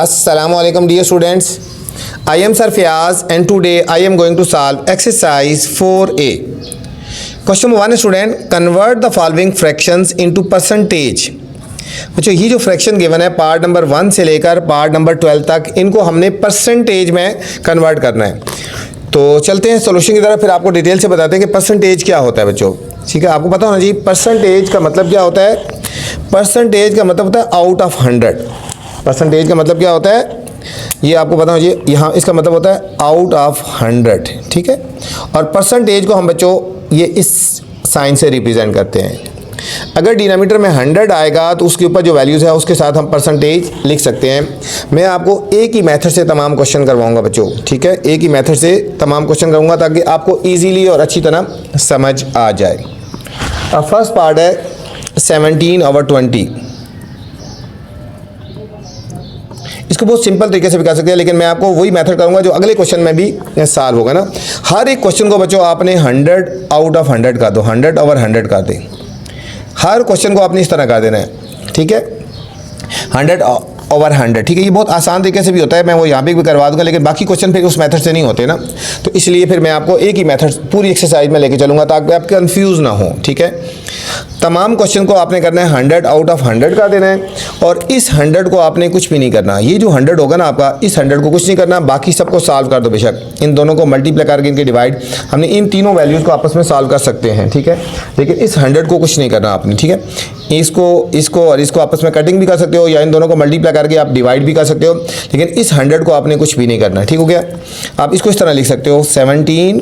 Assalamualaikum dear students. I am Sir Fiaz and today I am going to solve exercise 4A. Question 1 student, convert the following fractions into percentage. बच्चों ये जो fraction given है part number 1 से लेकर part number 12 तक, इनको हमने percentage में कन्वर्ट करना है। तो चलते हैं सॉल्यूशन की तरफ, फिर आपको डिटेल से बताते हैं कि परसेंटेज क्या होता है बच्चों। ठीक है, आपको पता होना चाहिए परसेंटेज का मतलब क्या होता है। परसेंटेज का मतलब होता है आउट ऑफ 100। परसेंटेज का मतलब क्या होता है, ये आपको पता होना चाहिए। यहाँ इसका मतलब होता है आउट ऑफ 100। ठीक है, और परसेंटेज को हम बच्चों ये इस साइन से रिप्रेजेंट करते हैं। अगर डिनोमिनेटर में 100 आएगा तो उसके ऊपर जो वैल्यूज़ है उसके साथ हम परसेंटेज लिख सकते हैं। मैं आपको एक ही मेथड से तमाम क्वेश्चन करवाऊंगा बच्चों। ठीक है, एक ही मेथड से तमाम क्वेश्चन करूंगा ताकि आपको इजीली और अच्छी तरह समझ आ जाए। अब फर्स्ट पार्ट है 17/20। इसको बहुत सिंपल तरीके से भी कर सकते हैं, लेकिन मैं आपको वही मेथड करूंगा जो अगले क्वेश्चन में भी सॉल्व होगा ना। हर एक क्वेश्चन को बच्चों आपने 100 आउट ऑफ 100 कर दो, 100/100 कर दे। हर क्वेश्चन को आपने इस तरह कर देना है। ठीक है, 100/100। ठीक है, ये बहुत आसान तरीके से भी होता है, मैं वो यहाँ पे भी करवा दूंगा, लेकिन बाकी क्वेश्चन फिर उस मेथड से नहीं होते ना, तो इसलिए फिर मैं आपको एक ही मेथड पूरी एक्सरसाइज में लेके चलूँगा ताकि आप कंफ्यूज ना हो। ठीक है, तमाम क्वेश्चन को आपने करना है 100 आउट ऑफ 100 का देना है, और इस 100 को आपने कुछ भी नहीं करना। ये जो 100 होगा ना आपका, इस 100 को कुछ नहीं करना, बाकी सबको सॉल्व कर दो। बेशक इन दोनों को मल्टीप्लाई करके इनके डिवाइड, हमने इन तीनों वैल्यूज़ को आपस में सॉल्व कर सकते हैं। ठीक है, लेकिन इस 100 को कुछ नहीं करना आपने। ठीक है, इसको और इसको आपस में कटिंग भी कर सकते हो, या इन दोनों को मल्टीप्लाई करके आप डिवाइड भी कर सकते हो, लेकिन इस 100 को आपने कुछ भी नहीं करना। ठीक हो गया, आप इसको इस तरह लिख सकते हो 17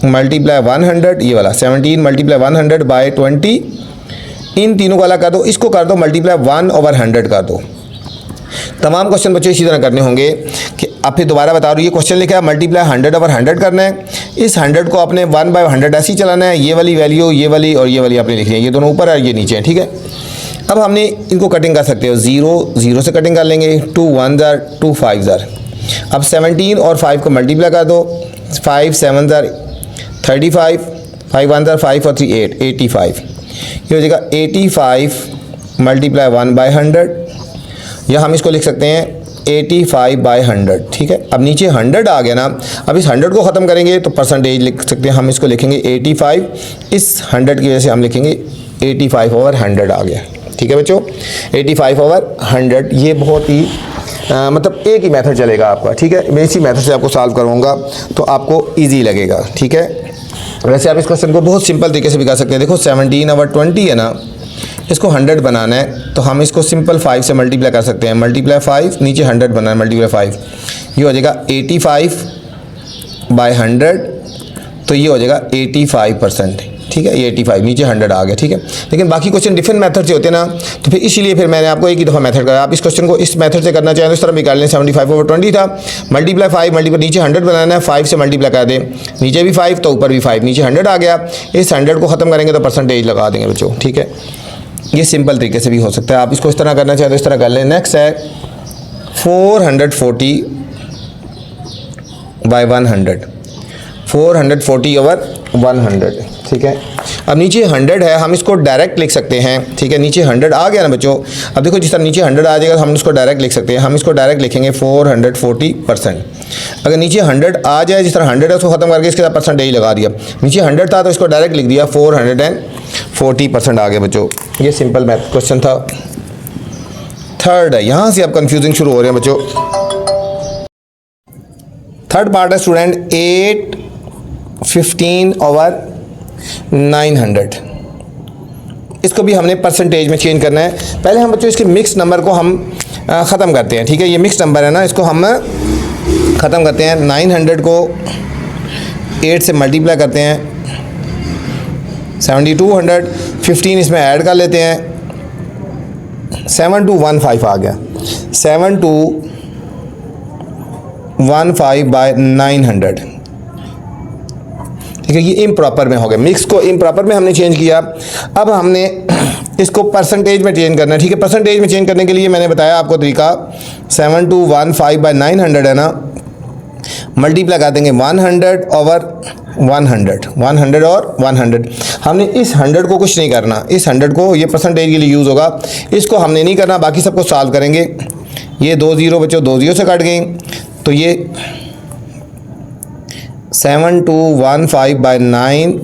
× 100, ये वाला 17 × 100/20। इन तीनों को अलग कर दो, इसको कर दो मल्टीप्लाई 1/100 कर दो। तमाम क्वेश्चन बच्चों इसी तरह करने होंगे कि अब फिर दोबारा बता रहा हूँ, ये क्वेश्चन लिखा है मल्टीप्लाई 100/100 करना है। इस 100 को आपने 1/100 ऐसे ही चलाना है। ये वाली वैल्यू, ये वाली और ये वाली आपने लिखनी है, ये दोनों ऊपर है, ये नीचे है। ठीक है, अब हमने इनको कटिंग कर सकते हो, 0 से कटिंग कर लेंगे, 2 1s are 2 5s are। अब 17 और 5 को मल्टीप्लाई कर दो, 5 7s are 35, 5 1s are 5 और 3 8, 85। ये हो जाएगा 85 × 1/100, या हम इसको लिख सकते हैं 85/100। ठीक है, अब नीचे 100 आ गया ना, अब इस 100 को ख़त्म करेंगे तो परसेंटेज लिख सकते हैं, हम इसको लिखेंगे 85। इस 100 की वजह से हम लिखेंगे 85/100 आ गया। ठीक है बच्चों, 85/100। ये बहुत ही मतलब एक ही मेथड चलेगा आपका। ठीक है, मैं इसी मेथड से आपको सॉल्व करवाऊंगा तो आपको ईजी लगेगा। ठीक है, वैसे आप इस क्वेश्चन को बहुत सिंपल तरीके से भी कर सकते हैं। देखो 17/20 है ना, इसको 100 बनाना है तो हम इसको सिंपल 5 से मल्टीप्लाई कर सकते हैं। मल्टीप्लाई 5, नीचे 100 बनाना है, मल्टीप्लाई 5, ये हो जाएगा 85/100, तो ये हो जाएगा 85%। ठीक है, ये 85, नीचे 100 आ गया। ठीक है, लेकिन बाकी क्वेश्चन डिफरेंट मेथड से होते हैं ना, तो फिर इसीलिए फिर मैंने आपको एक ही दफ़ा मेथड कराया। आप इस क्वेश्चन को इस मेथड से करना चाहें तो इस तरह भी कर लें। 75/20 था, मल्टीप्लाई 5, मल्टीप्लाई नीचे 100 बनाना है, 5 से मल्टीप्लाई कर दें, नीचे भी 5 तो ऊपर भी 5, नीचे 100 आ गया। इस 100 को ख़त्म करेंगे तो परसेंटेज लगा देंगे बच्चों। ठीक है, ये सिंपल तरीके से भी हो सकता है, आप इसको इस तरह करना चाहें तो इस तरह कर लें। नेक्स्ट है 440/100, 440/100। ठीक है, अब नीचे 100 है, हम इसको डायरेक्ट लिख सकते हैं। ठीक है, नीचे 100 आ गया ना बच्चों, अब देखो जिस तरह नीचे 100 आ जाएगा हम इसको डायरेक्ट लिख सकते हैं। हम इसको डायरेक्ट लिखेंगे 440%। अगर नीचे 100 आ जाए, जिस तरह 100 है उसको ख़त्म करके इसके साथ परसेंटेज लगा दिया। नीचे 100 था तो इसको डायरेक्ट लिख दिया, 440% आ गया बच्चों। ये सिंपल मैथ क्वेश्चन था। थर्ड है, यहाँ से अब कन्फ्यूजिंग शुरू हो रहे हैं बच्चों। थर्ड पार्ट है स्टूडेंट 8/15/900। इसको भी हमने परसेंटेज में चेंज करना है। पहले हम बच्चों इसके मिक्स नंबर को हम ख़त्म करते हैं। ठीक है, ये मिक्स नंबर है ना, इसको हम ख़त्म करते हैं। 900 को 8 से मल्टीप्लाई करते हैं, 7200, 15 इसमें ऐड कर लेते हैं, 7215 आ गया, 7215/900। ठीक है, ये इम्प्रॉपर में हो गया, मिक्स को इम्प्रॉपर में हमने चेंज किया। अब हमने इसको परसेंटेज में चेंज करना है। ठीक है, परसेंटेज में चेंज करने के लिए मैंने बताया आपको तरीका, 7215/900 है ना, मल्टीप्लाई कर देंगे 100/100, 100 और 100। हमने इस 100 को कुछ नहीं करना, इस 100 को, ये परसेंटेज के लिए यूज़ होगा, इसको हमने नहीं करना, बाकी सबको सॉल्व करेंगे। ये 2 ज़ीरो बच्चों 2 ज़ीरो से कट गई, तो ये 7215/9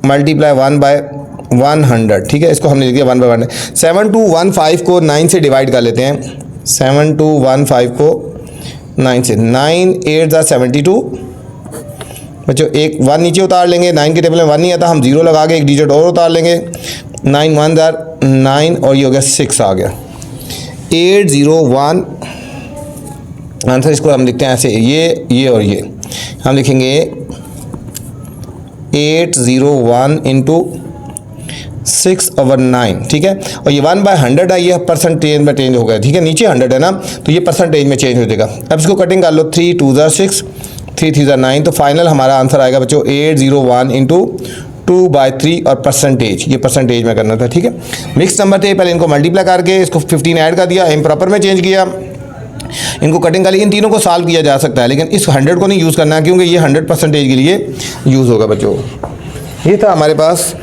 मल्टीप्लाई 1/100, ठीक है। इसको हमने लिख दिया 1/100। 7215 को 9 से डिवाइड कर लेते हैं। 7215 को 9 से, 9 8 72 बच्चों, एक 1 नीचे उतार लेंगे, 9 के टेबल में 1 नहीं आता, हम 0 लगा के एक डिजिट और उतार लेंगे। 9 1 9 और ये हो गया 6 आ गया 801। आंसर इसको हम लिखते हैं ऐसे, ये और ये हम लिखेंगे 801 इंटू 6/9, ठीक है। और ये 1/100 है, ये परसेंटेज में चेंज हो गया, ठीक है। नीचे 100 है ना, तो ये परसेंटेज में चेंज हो जाएगा। अब इसको कटिंग कर लो, 3 2 6, 3 3 9, तो फाइनल हमारा आंसर आएगा बच्चों 801 इंटू 2/3 और परसेंटेज, ये परसेंटेज में करना था, ठीक है। मिक्स नंबर थे, पहले इनको मल्टीप्लाई करके इसको 15 ऐड कर दिया, इम्प्रॉपर में चेंज किया, इनको कटिंग कर ली। इन तीनों को सॉल्व किया जा सकता है, लेकिन इस 100 को नहीं यूज़ करना, क्योंकि ये 100 परसेंटेज के लिए यूज़ होगा बच्चों। ये था हमारे पास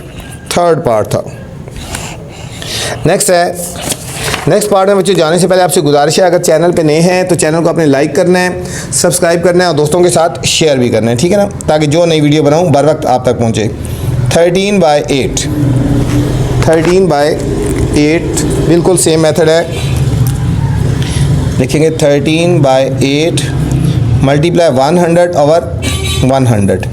थर्ड पार्ट था। नेक्स्ट पार्ट में बच्चों जाने से पहले आपसे गुजारिश है, अगर चैनल पे नए हैं तो चैनल को आपने लाइक करना है, सब्सक्राइब करना है और दोस्तों के साथ शेयर भी करना है, ठीक है ना, ताकि जो नई वीडियो बनाऊँ बर वक्त आप तक पहुँचे। 13/8 बिल्कुल सेम मेथड है। लिखेंगे 13/8 मल्टीप्लाई 100 ओवर 100।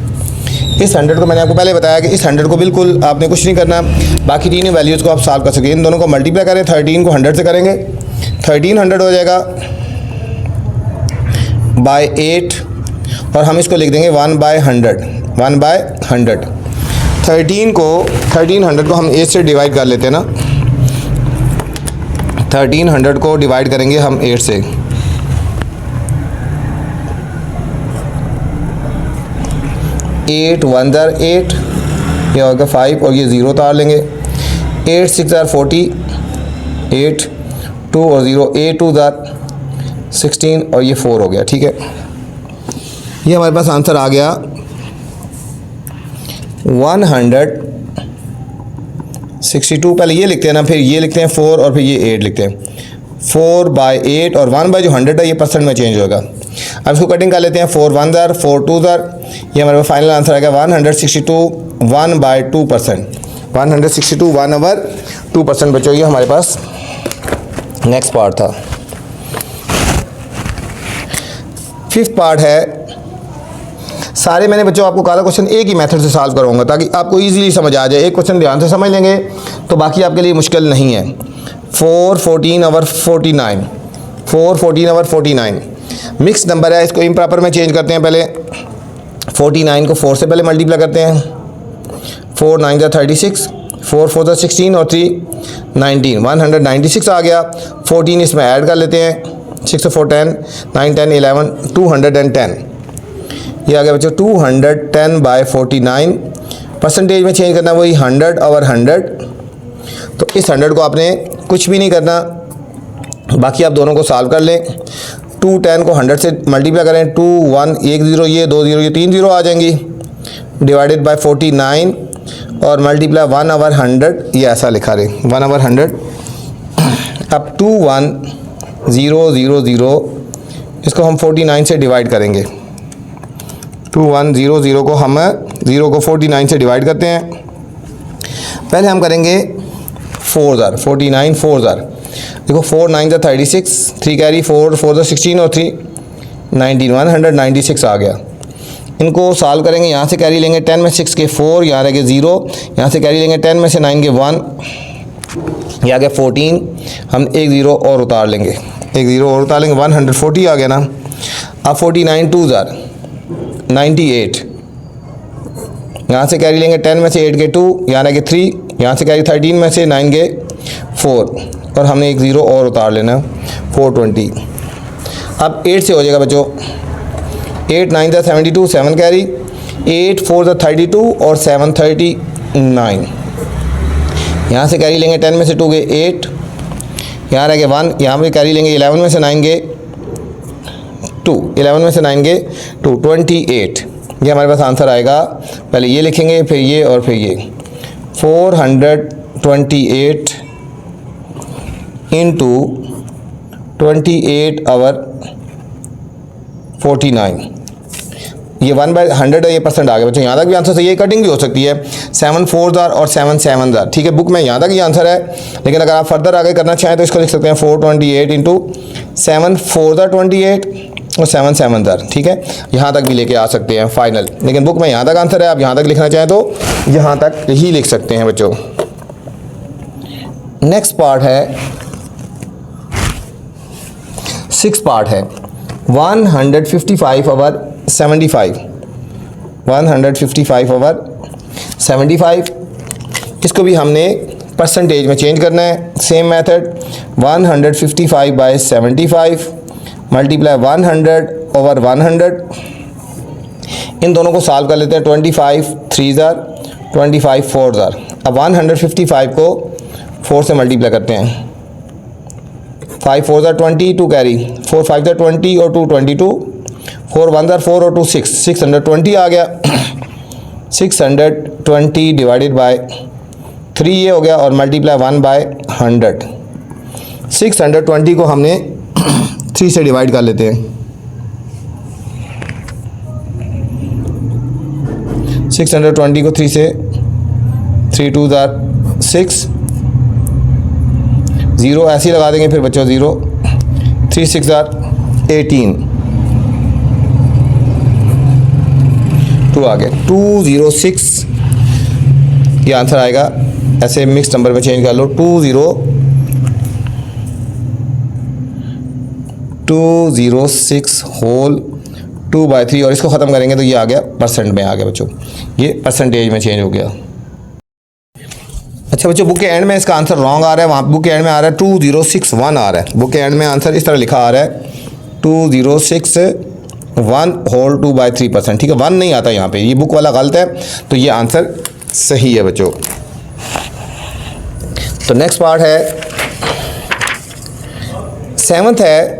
इस 100 को मैंने आपको पहले बताया कि इस 100 को बिल्कुल आपने कुछ नहीं करना, बाकी तीनों वैल्यूज़ को आप सॉल्व कर सकें। इन दोनों को मल्टीप्लाई करें, 13 को 100 से करेंगे, 1300 हो जाएगा बाय 8 और हम इसको लिख देंगे 1/100। 1300 को हम 8 से डिवाइड कर लेते हैं ना, 1300 को डिवाइड करेंगे हम 8 से। 8 1 8, ये होगा 5 और ये 0 उतार लेंगे। 8 6 40, 8 2 और 0, 8 2 16 और ये 4 हो गया, ठीक है। ये हमारे पास आंसर आ गया 162। पहले ये लिखते हैं ना, फिर ये लिखते हैं 4 और फिर ये 8 लिखते हैं। 4/8 और 1 जो 100 है ये परसेंट में चेंज होगा। अब इसको कटिंग कर लेते हैं, 4 1 4 2, ये हमारे पास फाइनल आंसर आएगा 162 1/2%। 162 1/2% बच्चों, ये हमारे पास नेक्स्ट पार्ट था। फिफ्थ पार्ट है, सारे मैंने बच्चों आपको कहा था क्वेश्चन एक ही मेथड से सॉल्व कराऊंगा ताकि आपको इजीली समझ आ जाए। एक क्वेश्चन ध्यान से समझ लेंगे तो बाकी आपके लिए मुश्किल नहीं है। 4 14/49, 4 14/49 मिक्स नंबर है, इसको इम्प्रॉपर में चेंज करते हैं। पहले 49 को 4 से पहले मल्टीप्लाई करते हैं। 4 9 36, 4 4 16 और 3 19, 196 आ गया। 14 इसमें ऐड कर लेते हैं, 6 4 10, 9 10 11, 210। ये आ गया बच्चों 210/49। परसेंटेज में चेंज करना, वही 100/100। तो इस 100 को आपने कुछ भी नहीं करना, बाकी आप दोनों को सॉल्व कर लें। 210 को 100 से मल्टीप्लाई करें, 2 1 1 0, ये 2 0, ये 3 0 आ जाएंगी, डिवाइडेड बाय 49 और मल्टीप्लाई 1/100, ये ऐसा लिखा रहे 1/100। अब 2 1 0 0 0, इसको हम 49 से डिवाइड करेंगे। 2 1 0 0 को हम 0 को 49 से डिवाइड करते हैं। पहले हम करेंगे 4 ज़र 49 4 ज़र, देखो 4 9 36, 3 कैरी, 4 4 16 और 3 19, 196 आ गया। इनको सॉल्व करेंगे, यहाँ से कैरी लेंगे 10 में 6 के 4, यहाँ रहेंगे 0, यहाँ से कैरी लेंगे 10 में से 9 के 1, ये आ गया 14, हम एक 0 और उतार लेंगे, एक 0 और उतार लेंगे, 140 आ गया ना। अब 49 2 ज़र 98, यहाँ से कैरी लेंगे 10 में से 8 के 2, यहाँ रहेंगे 3, यहाँ से कैरी 13 में से 9 के 4 और हमने एक 0 और उतार लेना, 420। अब 8 से हो जाएगा बच्चों, 8 9 72, 7 कैरी, 8 4 32 और 7 39, यहाँ से कैरी लेंगे 10 में से 2 के 8, यहाँ रहेंगे 1, यहाँ पे कैरी लेंगे 11 में से 9 के 2, 11 में से 9 के 2, 28। ये हमारे पास आंसर आएगा। पहले ये लिखेंगे, फिर ये और फिर ये, 428 इंटू 28 आवर 49, ये 1/100 है, ये परसेंट आ गया बच्चों। यहाँ तक भी आंसर सही है, कटिंग भी हो सकती है। 7 4s आर और 7 7s आर, ठीक है। बुक में यहाँ तक ये आंसर है, लेकिन अगर आप फर्दर आगे करना चाहें तो इसको लिख सकते हैं 428 इंटू 7 4s आर 28 और 7 7s आर, ठीक है। यहाँ तक भी लेके आ सकते हैं फाइनल, लेकिन बुक में यहाँ तक आंसर है। आप यहाँ तक लिखना चाहें तो यहाँ तक ही लिख सकते हैं बच्चों। नेक्स्ट पार्ट है, 6 पार्ट है 155 ओवर 75, 155 ओवर 75। इसको भी हमने परसेंटेज में चेंज करना है। Same method, 155 by 75 multiply 100 over 100। इन दोनों को सॉल्व कर लेते हैं। 25 3s आर, 25 4s आर। अब 155 को 4 से मल्टीप्लाई करते हैं। 5 4s are 20, 2 carry, 4 5s are 20 और 2 22, 4 1s आर 4 और 2 6, 620 आ गया। 620 डिवाइडेड बाय 3 ये हो गया, और मल्टीप्लाई 1/100। 620 को हमने 3 से डिवाइड कर लेते हैं। 620 को 3 से, 3 2s आर 6, 0 ऐसे ही लगा देंगे फिर बच्चों 0, 3 6s आर 18, 2 आ गया 206। ये आंसर आएगा। ऐसे मिक्स नंबर में चेंज कर लो, 206 होल 2/3, और इसको ख़त्म करेंगे तो ये आ गया परसेंट में आ गया बच्चों। ये परसेंटेज में चेंज हो गया। अच्छा बच्चों, बुक के एंड में इसका आंसर रॉन्ग आ रहा है। वहाँ बुक के एंड में आ रहा है 2061 आ रहा है। बुक के एंड में आंसर इस तरह लिखा आ रहा है 2061 होल 2/3%, ठीक है। 1 नहीं आता यहाँ पे, ये बुक वाला गलत है, तो ये आंसर सही है बच्चों। तो नेक्स्ट पार्ट है 7th है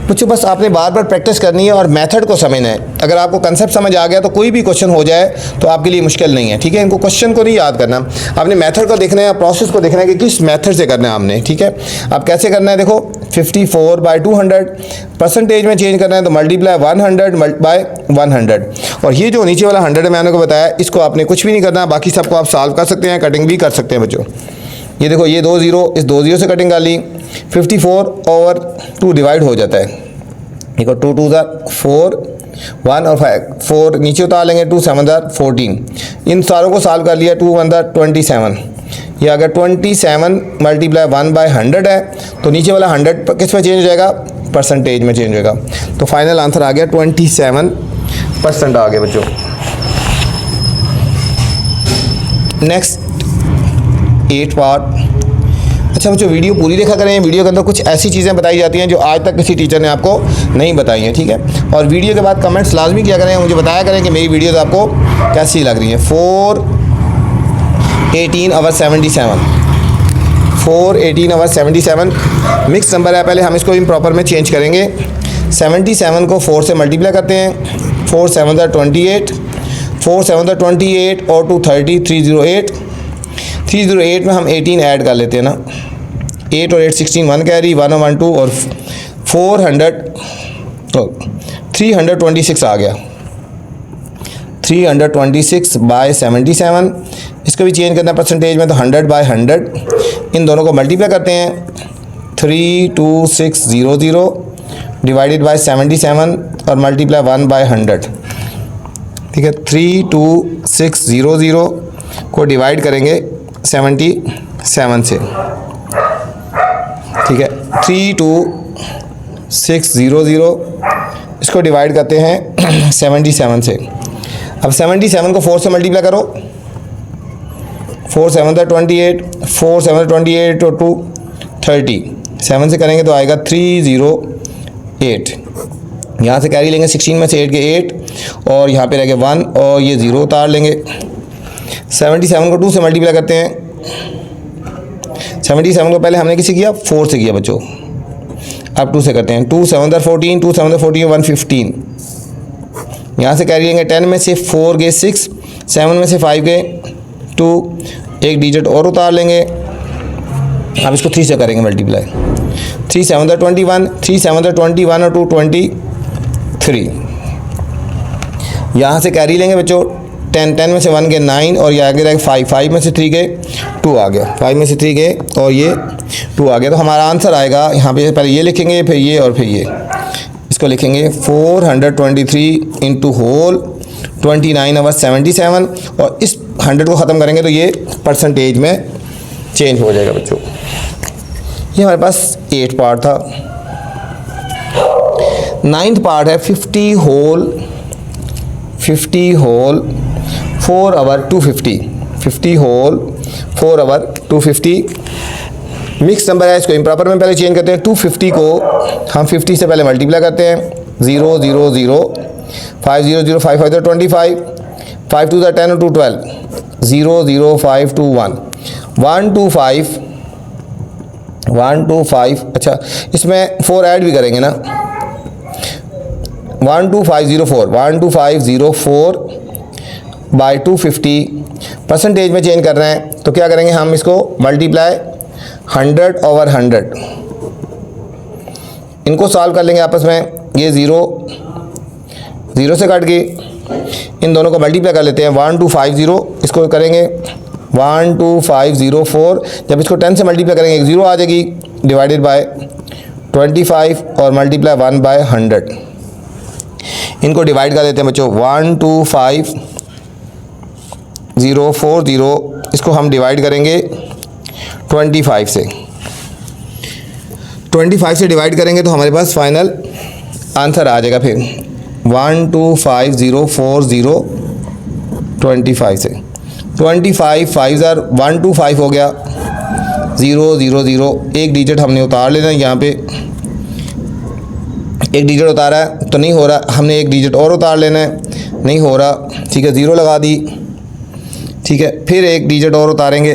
बच्चों। बस आपने बार बार प्रैक्टिस करनी है और मेथड को समझना है। अगर आपको कंसेप्ट समझ आ गया तो कोई भी क्वेश्चन हो जाए तो आपके लिए मुश्किल नहीं है, ठीक है। इनको क्वेश्चन को नहीं याद करना, आपने मेथड को देखना है, प्रोसेस को देखना है कि किस मेथड से करना है हमने, ठीक है। आप कैसे करना है, देखो 54/200 परसेंटेज में चेंज करना है तो मल्टीप्लाई 100 बाय 100, और ये जो नीचे वाला 100 है मैंने को बताया, इसको आपने कुछ भी नहीं करना, बाकी सबको आप सॉल्व कर सकते हैं, कटिंग भी कर सकते हैं बच्चों। ये देखो, ये 2 0, इस 2 0 से कटिंग कर ली, 54/2 डिवाइड हो जाता है। देखो 2 2s आर 4, 1 और 5, 4 नीचे उतार लेंगे, 2 7s आर 14। इन सारों को सॉल्व कर लिया, 2 1s आर 27। ये अगर 27 मल्टीप्लाई 1/100 है तो नीचे वाला 100 किस में चेंज हो जाएगा, परसेंटेज में चेंज होगा। तो फाइनल आंसर आ गया 27% आ गया बच्चों। Next 8 part. अच्छा बच्चों, वीडियो पूरी देखा करें। वीडियो के अंदर कुछ ऐसी चीज़ें बताई जाती हैं जो आज तक किसी टीचर ने आपको नहीं बताई हैं, ठीक है। और वीडियो के बाद कमेंट्स लाजमी किया करें, मुझे बताया करें कि मेरी वीडियोस आपको कैसी लग रही हैं। 418 ओवर 77, 418 ओवर 77 मिक्स नंबर है। पहले हम इसको इम्प्रॉपर में चेंज करेंगे। 77 को 4 से मल्टीप्लाई करते हैं, 4 7s आर 28, 4 7s आर 28 और 2 30, 308। 308 में हम 18 ऐड कर लेते हैं ना, 8 और 8 16, 1 कैरी, 1 और 1 2 और 326 आ गया। 326 बाय 77, इसको भी चेंज करना परसेंटेज में तो 100/100। इन दोनों को मल्टीप्लाई करते हैं, 32600 डिवाइडेड बाय 77 और मल्टीप्लाई 1/100, ठीक है। 32600 को डिवाइड करेंगे 77 से, ठीक है। 32600 इसको डिवाइड करते हैं 77 से। अब 77 को 4 से मल्टीप्लाई करो, 4 7s आर 28, 4 7s आर 28 और 2 30, 7 से करेंगे तो आएगा 308। यहाँ से कैरी लेंगे 16 में से 8 के 8, और यहाँ पे रह गए 1 और ये 0 उतार लेंगे। 77 को 2 से मल्टीप्लाई करते हैं। 77 को पहले हमने किसी किया, 4 से किया बच्चों, अब 2 से करते हैं। 2 7s आर 14, 2 7s आर 14 115। यहाँ से कैरी लेंगे 10 में से 4 गए 6, 7 में से 5 गए 2, एक डिजिट और उतार लेंगे। अब इसको 3 से करेंगे मल्टीप्लाई, 3 7 21, 3 7 21 और 2 23। यहाँ से कैरी लेंगे बच्चों, 10 10 में से 1 गए 9 और ये आगे रहेगा 5 5 में से 3 गए 2 आ गया, 5 में से 3 गए और ये 2 आ गया। तो हमारा आंसर आएगा यहाँ पे, पहले ये लिखेंगे फिर ये और फिर ये, इसको लिखेंगे 423 इंटू होल 29 ओवर 77 और इस 100 को ख़त्म करेंगे तो ये परसेंटेज में चेंज हो जाएगा बच्चों। ये हमारे पास 8 पार्ट था। 9th पार्ट है 50 whole 4 over 250, 50 whole 4 over 250। Mix number है, इसको इम्प्रॉपर में पहले चेंज करते हैं। 250 को हम 50 से पहले मल्टीप्लाई करते हैं, 0 0 0 5 0 0 5 5 25 5 2 10 और 2 12 0 0 5 2 1 1 2 5 1 2 5। अच्छा इसमें 4 ऐड भी करेंगे ना, 12504 12504 बाई 250 परसेंटेज में चेंज कर रहे हैं। तो क्या करेंगे हम, इसको मल्टीप्लाई 100 ओवर 100, इनको सॉल्व कर लेंगे आपस में। ये 0 0 से कट गई, इन दोनों को मल्टीप्लाई कर लेते हैं। 1250 इसको करेंगे 12504, जब इसको 10 से मल्टीप्लाई करेंगे एक 0 आ जाएगी, डिवाइडेड बाय 25 और मल्टीप्लाई 1 बाय 100। इनको डिवाइड कर देते हैं बच्चों, 125040, इसको हम डिवाइड करेंगे 25 से। 25 से डिवाइड करेंगे तो हमारे पास फाइनल आंसर आ जाएगा फिर 125040 25 से। 25 5 125 हो गया, 0 0 0, एक डिजिट हमने उतार लेना है। यहाँ पे एक डिजिट उतारा है तो नहीं हो रहा, हमने एक डिजिट और उतार लेना है, नहीं हो रहा, ठीक है 0 लगा दी, ठीक है फिर एक डिजिट और उतारेंगे,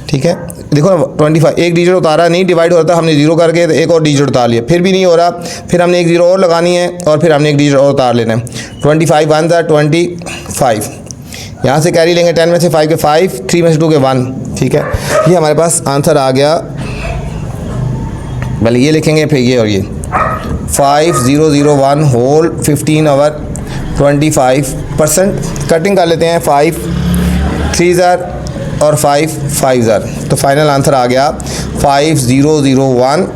ठीक है देखो ना 25 एक डिजिट उतारा नहीं डिवाइड हो रहा था, हमने 0 करके एक और डिजिट उतार लिया, फिर भी नहीं हो रहा, फिर हमने एक 0 और लगानी है और फिर हमने एक डिजिट और उतार लेना है। 25 1 25, यहाँ से कैरी लेंगे 10 में से 5 के 5, 3 में से 2 के 1, ठीक है ये हमारे पास आंसर आ गया। पहले ये लिखेंगे फिर ये और ये 5001 होल 15 ओवर 25%। कटिंग कर लेते हैं, 5 3000 और 5 5000, तो फाइनल आंसर आ गया 5001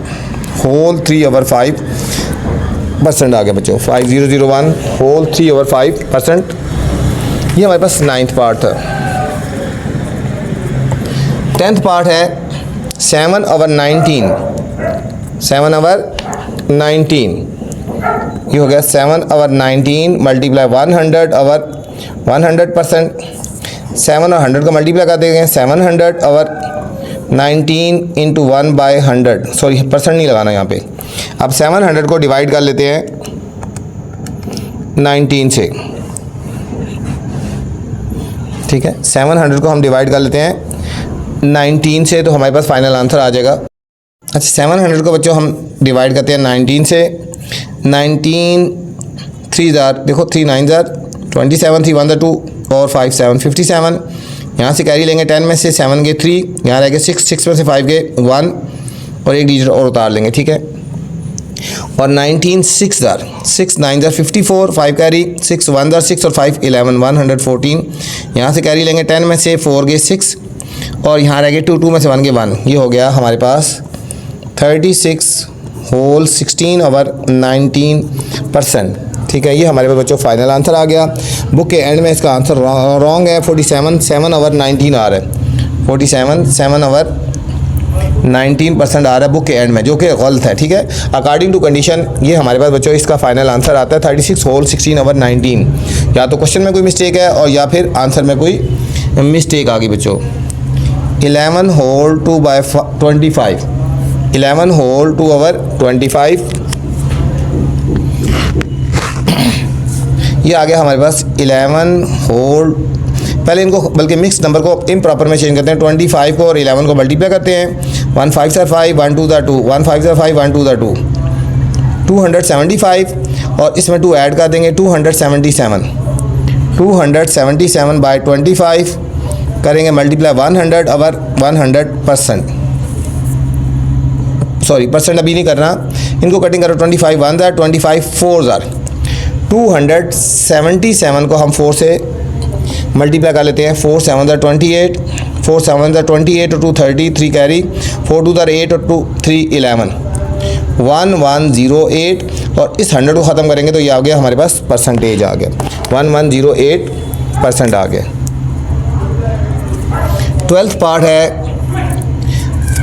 होल 3 ओवर 5% आ गया बच्चों, 5001 होल 3 ओवर 5%। ये हमारे पास 9th पार्ट था। 10th पार्ट है 7 ओवर 19, 7 ओवर 19, ये हो गया 7 ओवर 19 मल्टीप्लाई 100 ओवर 100%। 7 और 100 का मल्टीप्लाई कर देंगे, 700 over 19 into 1 by 100, sorry percent नहीं लगाना यहाँ पे। अब 700 को डिवाइड कर लेते हैं 19 से, ठीक है 700 को हम डिवाइड कर लेते हैं 19 से, तो हमारे पास फाइनल आंसर आ जाएगा। अच्छा 700 को बच्चों हम डिवाइड करते हैं 19 से, 19 3000, देखो 3 9 27, 3 1 2 और 5 7 57। यहाँ से कैरी लेंगे 10 में से 7 के 3, यहाँ रहेंगे 6 6 में से 5 के 1 और एक डिजिट और उतार लेंगे, ठीक है। और 19 6 9 54, 5 कैरी 6 1 6 और 5 11 114। यहाँ से कैरी लेंगे 10 में से 4 के 6 और यहाँ रहेंगे 2 2 में से 1 के 1, ये हो गया हमारे पास 36 होल 16 ओवर 19%, ठीक है। ये हमारे पास बच्चों फाइनल आंसर आ गया। बुक के एंड में इसका आंसर रॉन्ग है, 47 7 ओवर 19 आ रहा है, 47 7 ओवर 19% आ रहा है बुक के एंड में, जो कि गलत है, ठीक है। अकॉर्डिंग टू कंडीशन ये हमारे पास बच्चों इसका फाइनल आंसर आता है 36 होल 16 ओवर 19। या तो क्वेश्चन में कोई मिस्टेक है और या फिर आंसर में कोई मिस्टेक आ गई बच्चों। 11 होल 2 बाई 25, 11 होल 2 ओवर 25, ये आ गया हमारे पास 11 होल। पहले इनको बल्कि मिक्स नंबर को इम्प्रॉपर में चेंज करते हैं, 25 को और 11 को मल्टीप्लाई करते हैं, 1 5 5 1 2 2 1 5 5 1 2 2 275 और इसमें 2 ऐड कर देंगे 277 बाई 25 करेंगे मल्टीप्लाई 100 ओवर 100%, सॉरी परसेंट अभी नहीं करना, इनको कटिंग करो 25 1 ज़ार 25 4 ज़ार 277 को हम 4 से मल्टीप्लाई कर लेते हैं। 4 7 ज़ार 28, 4 7 ज़ार 28 और 2 30, 3 कैरी, 4 2 ज़ार 8 और 2 3 11, 1108 और इस 100 को ख़त्म करेंगे तो ये आ गया हमारे पास परसेंटेज आ गया 1108% आ गया। 12th पार्ट है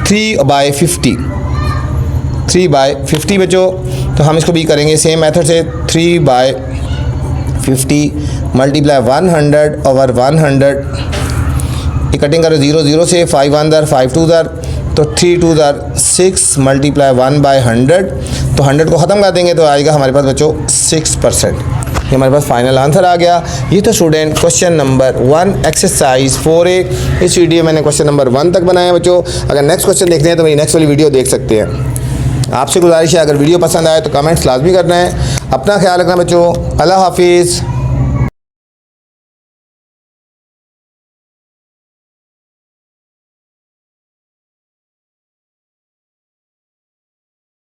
3/50, 3/50 बच्चों, तो हम इसको भी करेंगे सेम मेथड से। 3/50 मल्टीप्लाई 100 ओवर 100, कटिंग करो 0 0 से, 5 1 ज़ार 5 2 ज़ार, तो 3 2 ज़ार 6 मल्टीप्लाई 1/100, तो 100 को ख़त्म कर देंगे तो आएगा हमारे पास बच्चों 6%। ये हमारे पास फाइनल आंसर आ गया। ये तो student question number 1 exercise 4A। इस वीडियो मैंने क्वेश्चन नंबर 1 तक बनाया बच्चों। अगर नेक्स्ट क्वेश्चन देखने हैं तो मेरी नेक्स्ट वाली वीडियो देख सकते हैं। आपसे गुजारिश है अगर वीडियो पसंद आए तो कमेंट्स लाजमी करना है। अपना ख्याल रखना बच्चों। अल्लाह हाफिज़।